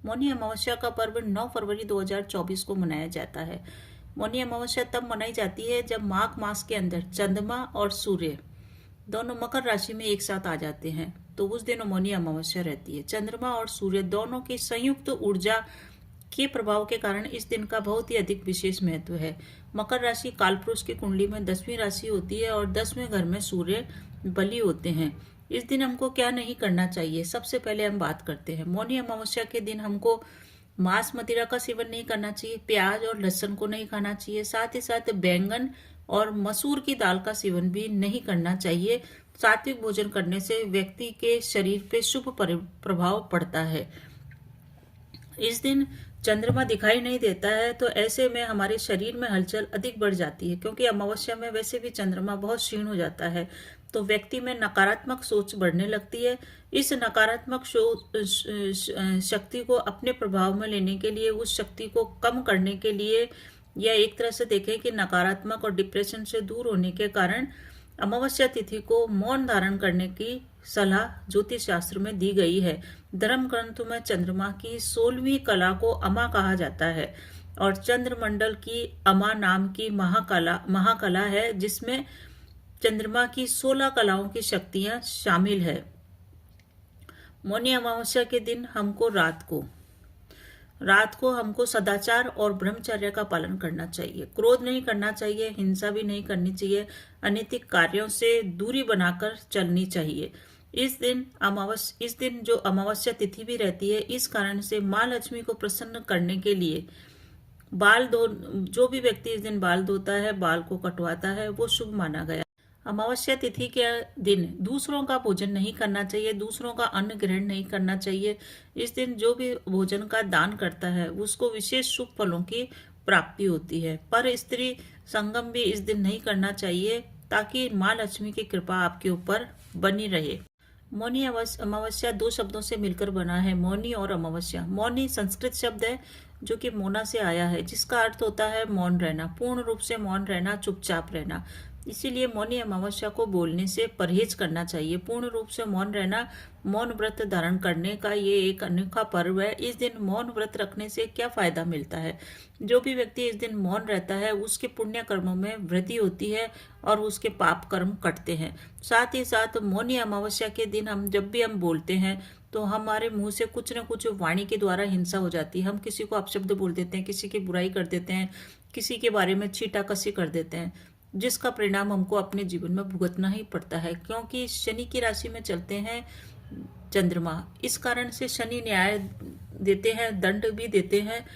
मौनी अमावस्या का पर्व 9 फरवरी 2024 को मनाया जाता है। मौनी अमावस्या तब मनाई जाती है जब माघ मास के अंदर चंद्रमा और सूर्य दोनों मकर राशि में एक साथ आ जाते हैं, तो उस दिन मौनी अमावस्या रहती है। चंद्रमा और सूर्य दोनों की संयुक्त ऊर्जा के प्रभाव के कारण इस दिन का बहुत ही अधिक विशेष महत्व है। मकर राशि कालपुरुष की कुंडली में 10वीं राशि होती है और 10वें घर में सूर्य बली होते हैं। इस दिन हमको क्या नहीं करना चाहिए, सबसे पहले हम बात करते हैं। मौनी अमावस्या के दिन हमको मांस मदिरा का सेवन नहीं करना चाहिए, प्याज और लहसुन को नहीं खाना चाहिए, साथ ही साथ बैंगन और मसूर की दाल का सेवन भी नहीं करना चाहिए। सात्विक भोजन करने से व्यक्ति के शरीर पे शुभ प्रभाव पड़ता है। इस दिन चंद्रमा दिखाई नहीं देता है, तो ऐसे में हमारे शरीर में हलचल अधिक बढ़ जाती है, क्योंकि अमावस्या में वैसे भी चंद्रमा बहुत क्षीण हो जाता है, तो व्यक्ति में नकारात्मक सोच बढ़ने लगती है। इस नकारात्मक शक्ति को अपने प्रभाव में लेने के लिए, उस शक्ति को कम करने के लिए, या एक तरह से देखें कि नकारात्मक और डिप्रेशन से दूर होने के कारण अमावस्या तिथि को मौन धारण करने की सलाह ज्योतिष शास्त्र में दी गई है। धर्म ग्रंथों में चंद्रमा की 16वीं कला को अमा कहा जाता है और चंद्रमंडल की अमा नाम की महाकला है, जिसमें चंद्रमा की 16 कलाओं की शक्तियां शामिल है। मौनी अमावस्या के दिन हमको रात को हमको सदाचार और ब्रह्मचर्य का पालन करना चाहिए। क्रोध नहीं करना चाहिए, हिंसा भी नहीं करनी चाहिए, अनैतिक कार्यों से दूरी बनाकर चलनी चाहिए। इस दिन जो अमावस्या तिथि भी रहती है, इस कारण से माँ लक्ष्मी को प्रसन्न करने के लिए जो भी व्यक्ति इस दिन बाल धोता है, बाल को कटवाता है, वो शुभ माना गया। अमावस्या तिथि के दिन दूसरों का भोजन नहीं करना चाहिए, दूसरों का अन्न ग्रहण नहीं करना चाहिए। इस दिन जो भी भोजन का दान करता है उसको विशेष शुभ फलों की प्राप्ति होती है। पर स्त्री संगम भी इस दिन नहीं करना चाहिए, ताकि माँ लक्ष्मी की कृपा आपके ऊपर बनी रहे। मौनी अमावस्या 2 शब्दों से मिलकर बना है, मौनी और अमावस्या। मौनी संस्कृत शब्द है जो कि मोना से आया है, जिसका अर्थ होता है मौन रहना, पूर्ण रूप से मौन रहना, चुपचाप रहना। इसीलिए मौनी अमावस्या को बोलने से परहेज करना चाहिए। पूर्ण रूप से मौन रहना, मौन व्रत धारण करने का ये एक अनोखा पर्व है। इस दिन मौन व्रत रखने से क्या फायदा मिलता है? जो भी व्यक्ति इस दिन मौन रहता है उसके पुण्य कर्मों में वृद्धि होती है और उसके पाप कर्म कटते हैं। साथ ही साथ मौनी अमावस्या के दिन जब भी हम बोलते हैं तो हमारे मुंह से कुछ न कुछ वाणी के द्वारा हिंसा हो जाती है। हम किसी को अपशब्द बोल देते हैं, किसी की बुराई कर देते हैं, किसी के बारे में छीटाकसी कर देते हैं, जिसका परिणाम हमको अपने जीवन में भुगतना ही पड़ता है, क्योंकि शनि की राशि में चलते हैं चंद्रमा। इस कारण से शनि न्याय देते हैं, दंड भी देते हैं।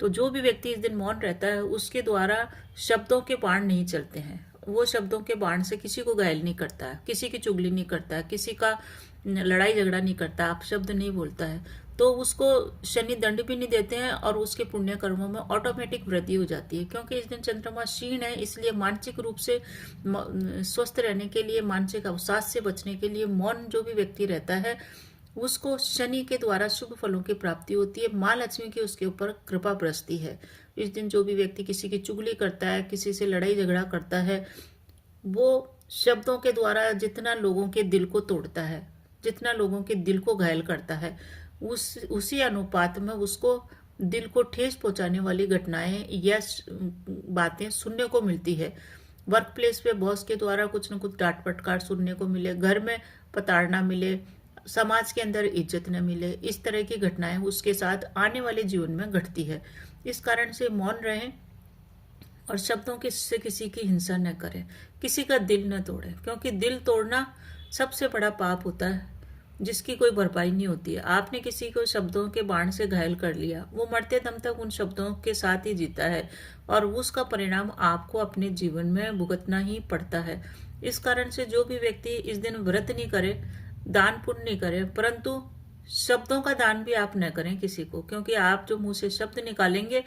तो जो भी व्यक्ति इस दिन मौन रहता है उसके द्वारा शब्दों के बाण नहीं चलते हैं। वो शब्दों के बाण से किसी को घायल नहीं करता है, किसी की चुगली नहीं करता है, किसी का लड़ाई झगड़ा नहीं करता, अपशब्द नहीं बोलता है, तो उसको शनि दंड भी नहीं देते हैं और उसके पुण्य कर्मों में ऑटोमेटिक वृद्धि हो जाती है। क्योंकि इस दिन चंद्रमा क्षीण है, इसलिए मानसिक रूप से स्वस्थ रहने के लिए, मानसिक अवसाद से बचने के लिए मौन जो भी व्यक्ति रहता है उसको शनि के द्वारा शुभ फलों की प्राप्ति होती है। माँ लक्ष्मी की उसके ऊपर कृपा बरसती है। इस दिन जो भी व्यक्ति किसी की चुगली करता है, किसी से लड़ाई झगड़ा करता है, वो शब्दों के द्वारा जितना लोगों के दिल को तोड़ता है, जितना लोगों के दिल को घायल करता है, उसी अनुपात में उसको दिल को ठेस पहुंचाने वाली घटनाएं या बातें सुनने को मिलती है। वर्क प्लेस पे बॉस के द्वारा कुछ न कुछ डांट फटकार सुनने को मिले, घर में प्रताड़ना मिले, समाज के अंदर इज्जत न मिले, इस तरह की घटनाएं उसके साथ आने वाले जीवन में घटती है। इस कारण से मौन रहें और शब्दों से किसी की हिंसा न करें, किसी का दिल न तोड़ें, क्योंकि दिल तोड़ना सबसे बड़ा पाप होता है जिसकी कोई भरपाई नहीं होती है। आपने किसी को शब्दों के बाण से घायल कर लिया, वो मरते दम तक उन शब्दों के साथ ही जीता है और उसका परिणाम आपको अपने जीवन में भुगतना ही पड़ता है। इस कारण से जो भी व्यक्ति इस दिन व्रत नहीं करे, दान पुण्य नहीं करे, परंतु शब्दों का दान भी आप न करें किसी को, क्योंकि आप जो मुंह से शब्द निकालेंगे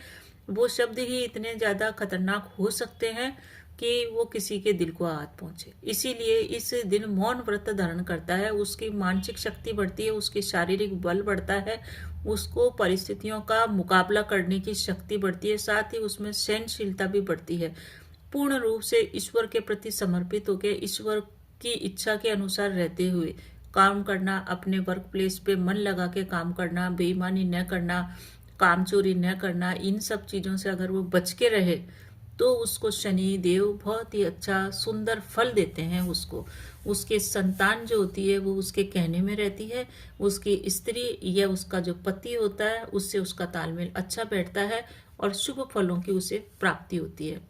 वो शब्द ही इतने ज्यादा खतरनाक हो सकते हैं कि वो किसी के दिल को आहत पहुंचे। इसीलिए इस दिन मौन व्रत धारण करता है, उसकी मानसिक शक्ति बढ़ती है, उसकी शारीरिक बल बढ़ता है, उसको परिस्थितियों का मुकाबला करने की शक्ति बढ़ती है, साथ ही उसमें सहनशीलता भी बढ़ती है। पूर्ण रूप से ईश्वर के प्रति समर्पित होकर ईश्वर की इच्छा के अनुसार रहते हुए काम करना, अपने वर्क प्लेस पे मन लगा के काम करना, बेईमानी न करना, काम चोरी न करना, इन सब चीज़ों से अगर वो बच के रहे तो उसको शनि देव बहुत ही अच्छा सुंदर फल देते हैं उसको। उसके संतान जो होती है वो उसके कहने में रहती है, उसकी स्त्री या उसका जो पति होता है उससे उसका तालमेल अच्छा बैठता है और शुभ फलों की उसे प्राप्ति होती है।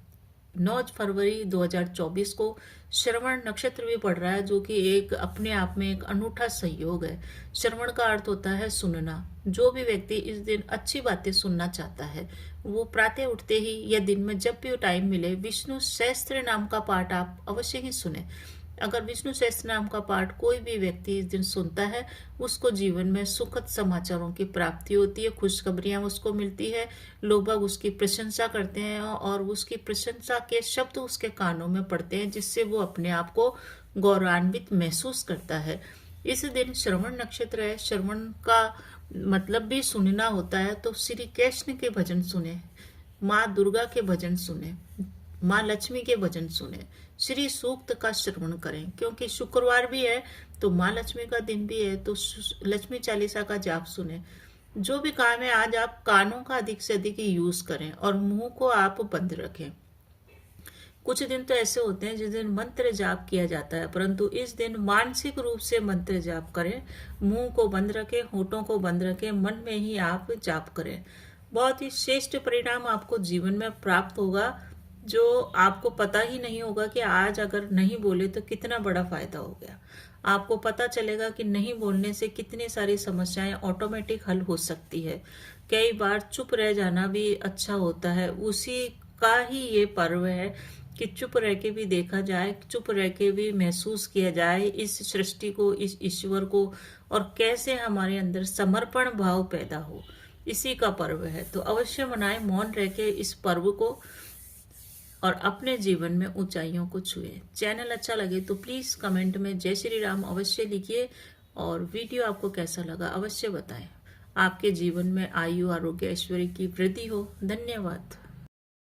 9 फरवरी 2024 को श्रवण नक्षत्र भी पड़ रहा है, जो कि एक अपने आप में एक अनूठा सहयोग है। श्रवण का अर्थ होता है सुनना। जो भी व्यक्ति इस दिन अच्छी बातें सुनना चाहता है वो प्रातः उठते ही या दिन में जब भी टाइम मिले विष्णु सहस्त्र नाम का पाठ आप अवश्य ही सुने। अगर विष्णु सहस्त्र नाम का पाठ कोई भी व्यक्ति इस दिन सुनता है उसको जीवन में सुखद समाचारों की प्राप्ति होती है, खुशखबरियां उसको मिलती है, लोग बाग उसकी प्रशंसा करते हैं और उसकी प्रशंसा के शब्द उसके कानों में पड़ते हैं, जिससे वो अपने आप को गौरवान्वित महसूस करता है। इस दिन श्रवण नक्षत्र है। श्रवण का मतलब भी सुनना होता है, तो श्री कृष्ण के भजन सुने, माँ दुर्गा के भजन सुने, माँ लक्ष्मी के भजन सुने, श्री सूक्त का श्रवण करें। क्योंकि शुक्रवार भी है तो माँ लक्ष्मी का दिन भी है, तो लक्ष्मी चालीसा का जाप सुने। जो भी काम है आज आप कानों का अधिक से अधिक यूज करें और मुंह को आप बंद रखें। कुछ दिन तो ऐसे होते हैं जिस दिन मंत्र जाप किया जाता है, परंतु इस दिन मानसिक रूप से मंत्र जाप करें, मुंह को बंद रखें, होठों को बंद रखें, मन में ही आप जाप करें। बहुत ही श्रेष्ठ परिणाम आपको जीवन में प्राप्त होगा, जो आपको पता ही नहीं होगा कि आज अगर नहीं बोले तो कितना बड़ा फायदा हो गया। आपको पता चलेगा कि नहीं बोलने से कितनी सारी समस्याएं ऑटोमेटिक हल हो सकती है। कई बार चुप रह जाना भी अच्छा होता है, उसी का ही ये पर्व है कि चुप रह के भी देखा जाए, चुप रह के भी महसूस किया जाए इस सृष्टि को, इस ईश्वर को, और कैसे हमारे अंदर समर्पण भाव पैदा हो। इसी का पर्व है, तो अवश्य मनाएं मौन रह के इस पर्व को और अपने जीवन में ऊंचाइयों को छुए। चैनल अच्छा लगे तो प्लीज कमेंट में जय श्री राम अवश्य लिखिए और वीडियो आपको कैसा लगा अवश्य बताएं। आपके जीवन में आयु, आरोग्य, ऐश्वर्य की वृद्धि हो। धन्यवाद।